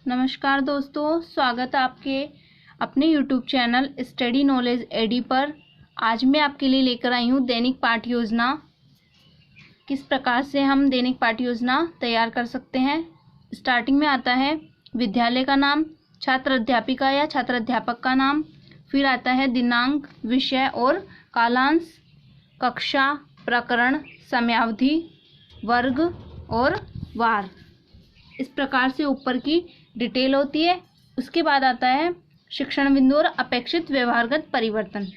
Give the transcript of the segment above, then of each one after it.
नमस्कार दोस्तों, स्वागत है आपके अपने YouTube channel study knowledge AD पर। आज मैं आपके लिए लेकर आई हूँ दैनिक पाठ्य योजना। किस प्रकार से हम दैनिक पाठ्य योजना तैयार कर सकते हैं। स्टार्टिंग में आता है विद्यालय का नाम, छात्र अध्यापिका या छात्र अध्यापक का नाम, फिर आता है दिनांक, विषय और कालांश, कक्षा, प्रकरण, समयावधि, वर्ग और वार। इस प्रकार से ऊपर की डिटेल होती है। उसके बाद आता है शिक्षण बिंदु और अपेक्षित व्यवहारगत परिवर्तन।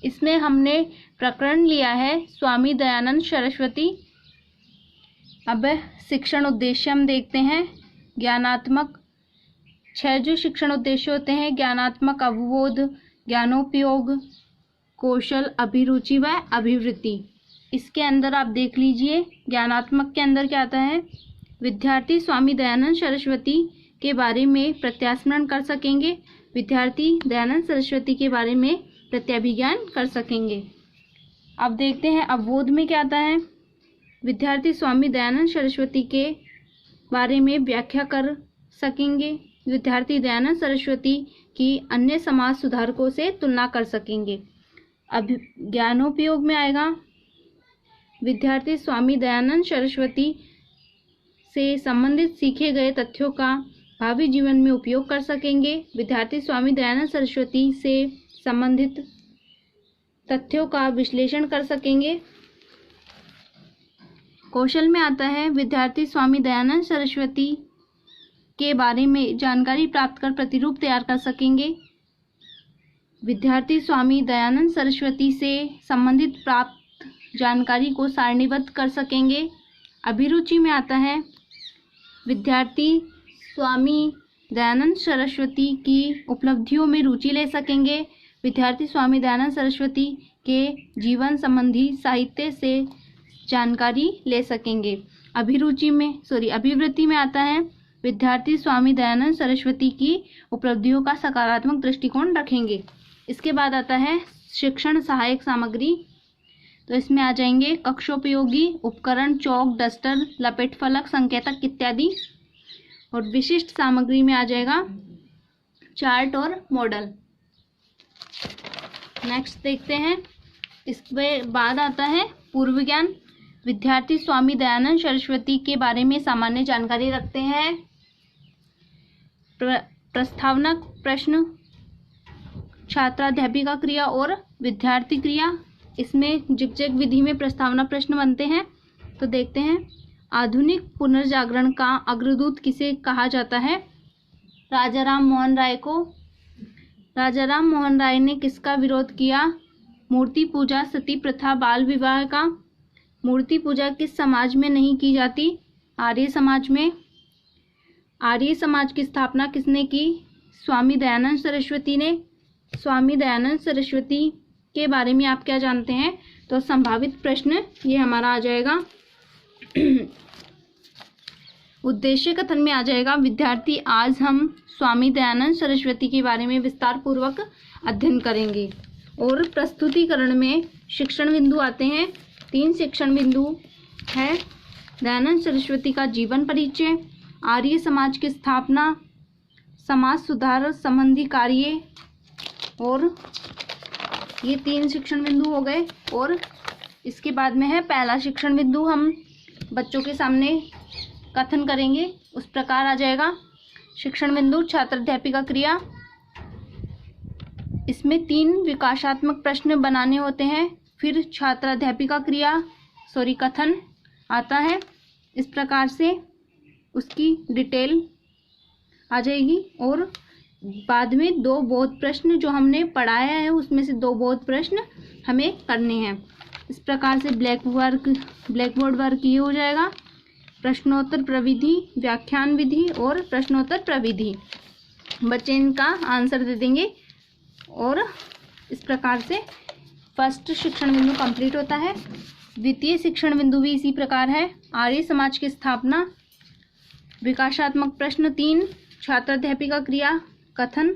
इसमें हमने प्रकरण लिया है स्वामी दयानंद सरस्वती। अब शिक्षण उद्देश्य हम देखते हैं। ज्ञानात्मक 6 जो शिक्षण उद्देश्य होते हैं: ज्ञानात्मक, अवबोध, ज्ञानोपयोग, कौशल, अभिरुचि व अभिवृत्ति। इसके अंदर आप देख लीजिए, ज्ञानात्मक के अंदर क्या आता है। विद्यार्थी स्वामी दयानंद सरस्वती के बारे में प्रत्यास्मरण कर सकेंगे। विद्यार्थी दयानंद सरस्वती के बारे में प्रत्यभिज्ञान कर सकेंगे। अब देखते हैं अवबोध में क्या आता है। विद्यार्थी स्वामी दयानंद सरस्वती के बारे में व्याख्या कर सकेंगे। विद्यार्थी दयानंद सरस्वती की अन्य समाज सुधारकों से तुलना कर सकेंगे। अब ज्ञानोपयोग में आएगा, विद्यार्थी स्वामी दयानंद सरस्वती से संबंधित सीखे गए तथ्यों का भावी जीवन में उपयोग कर सकेंगे। विद्यार्थी स्वामी दयानंद सरस्वती से संबंधित तथ्यों का विश्लेषण कर सकेंगे। कौशल में आता है, विद्यार्थी स्वामी दयानंद सरस्वती के बारे में जानकारी प्राप्त कर प्रतिरूप तैयार कर सकेंगे। विद्यार्थी स्वामी दयानंद सरस्वती से संबंधित प्राप्त जानकारी को सारणीबद्ध कर सकेंगे। अभिरुचि में आता है, विद्यार्थी स्वामी दयानंद सरस्वती की उपलब्धियों में रुचि ले सकेंगे। विद्यार्थी स्वामी दयानंद सरस्वती के जीवन संबंधी साहित्य से जानकारी ले सकेंगे। अभिवृत्ति में आता है, विद्यार्थी स्वामी दयानंद सरस्वती की उपलब्धियों का सकारात्मक दृष्टिकोण रखेंगे। इसके बाद आता है शिक्षण सहायक सामग्री। तो इसमें आ जाएंगे कक्षोपयोगी उपकरण, चौक, डस्टर, लपेट फलक, संकेतक इत्यादि। और विशिष्ट सामग्री में आ जाएगा चार्ट और मॉडल। नेक्स्ट देखते हैं। इसके बाद आता है पूर्व ज्ञान। विद्यार्थी स्वामी दयानंद सरस्वती के बारे में सामान्य जानकारी रखते हैं। प्रस्तावनात्मक प्रश्न, छात्राध्यापिका क्रिया और विद्यार्थी क्रिया। इसमें जिगजैग विधि में प्रस्तावना प्रश्न बनते हैं। तो देखते हैं, आधुनिक पुनर्जागरण का अग्रदूत किसे कहा जाता है। राजाराम मोहन राय को। राजाराम मोहन राय ने किसका विरोध किया। मूर्ति पूजा, सती प्रथा, बाल विवाह का। मूर्ति पूजा किस समाज में नहीं की जाती। आर्य समाज में। आर्य समाज की स्थापना किसने की। स्वामी दयानंद सरस्वती ने। स्वामी दयानंद सरस्वती के बारे में आप क्या जानते हैं। तो संभावित प्रश्न ये हमारा आ जाएगा। उद्देश्य कथन में आ जाएगा, विद्यार्थी आज हम स्वामी दयानंद सरस्वती के बारे में विस्तार पूर्वक अध्ययन करेंगे। और प्रस्तुतिकरण में शिक्षण बिंदु आते हैं। 3 शिक्षण बिंदु है। दयानंद सरस्वती का जीवन परिचय, आर्य समाज की स्थापना, समाज सुधार संबंधी कार्य, और ये 3 शिक्षण बिंदु हो गए। और इसके बाद में है पहला शिक्षण बिंदु, हम बच्चों के सामने कथन करेंगे। उस प्रकार आ जाएगा शिक्षण बिंदु, छात्र अध्यापिका क्रिया। इसमें 3 विकासात्मक प्रश्न बनाने होते हैं। फिर छात्र अध्यापिका क्रिया कथन आता है। इस प्रकार से उसकी डिटेल आ जाएगी। और बाद में 2 बोध प्रश्न जो हमने पढ़ाया है उसमें से 2 बोध प्रश्न हमें करने हैं। इस प्रकार से ब्लैकबोर्ड वर्क ये हो जाएगा। प्रश्नोत्तर प्रविधि, व्याख्यान विधि और प्रश्नोत्तर प्रविधि। बच्चे इनका आंसर दे देंगे। और इस प्रकार से फर्स्ट शिक्षण बिंदु कंप्लीट होता है। द्वितीय शिक्षण बिंदु भी इसी प्रकार है। आर्य समाज की स्थापना, विकासात्मक प्रश्न 3, छात्र अध्यापिका क्रिया, कथन।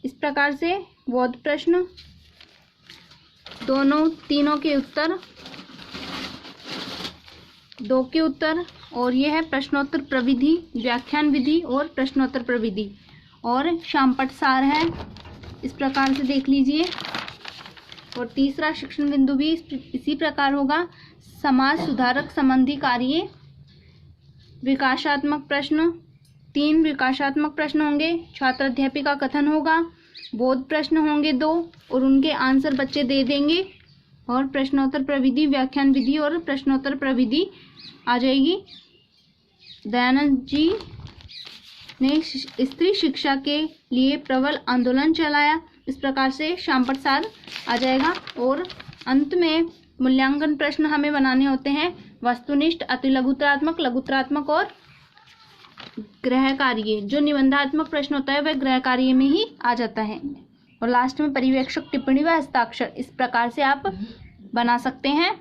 इस प्रकार से बोध प्रश्न, तीनों के उत्तर, 2 के उत्तर, और ये है प्रश्नोत्तर प्रविधि, व्याख्यान विधि और प्रश्नोत्तर प्रविधि। और शामपट सार है, इस प्रकार से देख लीजिए। और तीसरा शिक्षण बिंदु भी इसी प्रकार होगा, समाज सुधारक संबंधी कार्य, विकासात्मक प्रश्न, 3 विकासात्मक प्रश्न होंगे, छात्र अध्यापी का कथन होगा, बोध प्रश्न होंगे 2 और उनके आंसर बच्चे दे देंगे। और प्रश्नोत्तर प्रविधि, व्याख्यान विधि और प्रश्नोत्तर प्रविधि आ जाएगी। दयानंद जी ने स्त्री शिक्षा के लिए प्रबल आंदोलन चलाया, इस प्रकार से शामपट सार आ जाएगा। और अंत में मूल्यांकन प्रश्न हमें बनाने होते हैं, वस्तुनिष्ठ, अति लघुतरात्मक, लघुतरात्मक और गृह कार्य। जो निबंधात्मक प्रश्न होता है वह गृह कार्य में ही आ जाता है। और लास्ट में पर्यवेक्षक टिप्पणी व हस्ताक्षर, इस प्रकार से आप बना सकते हैं।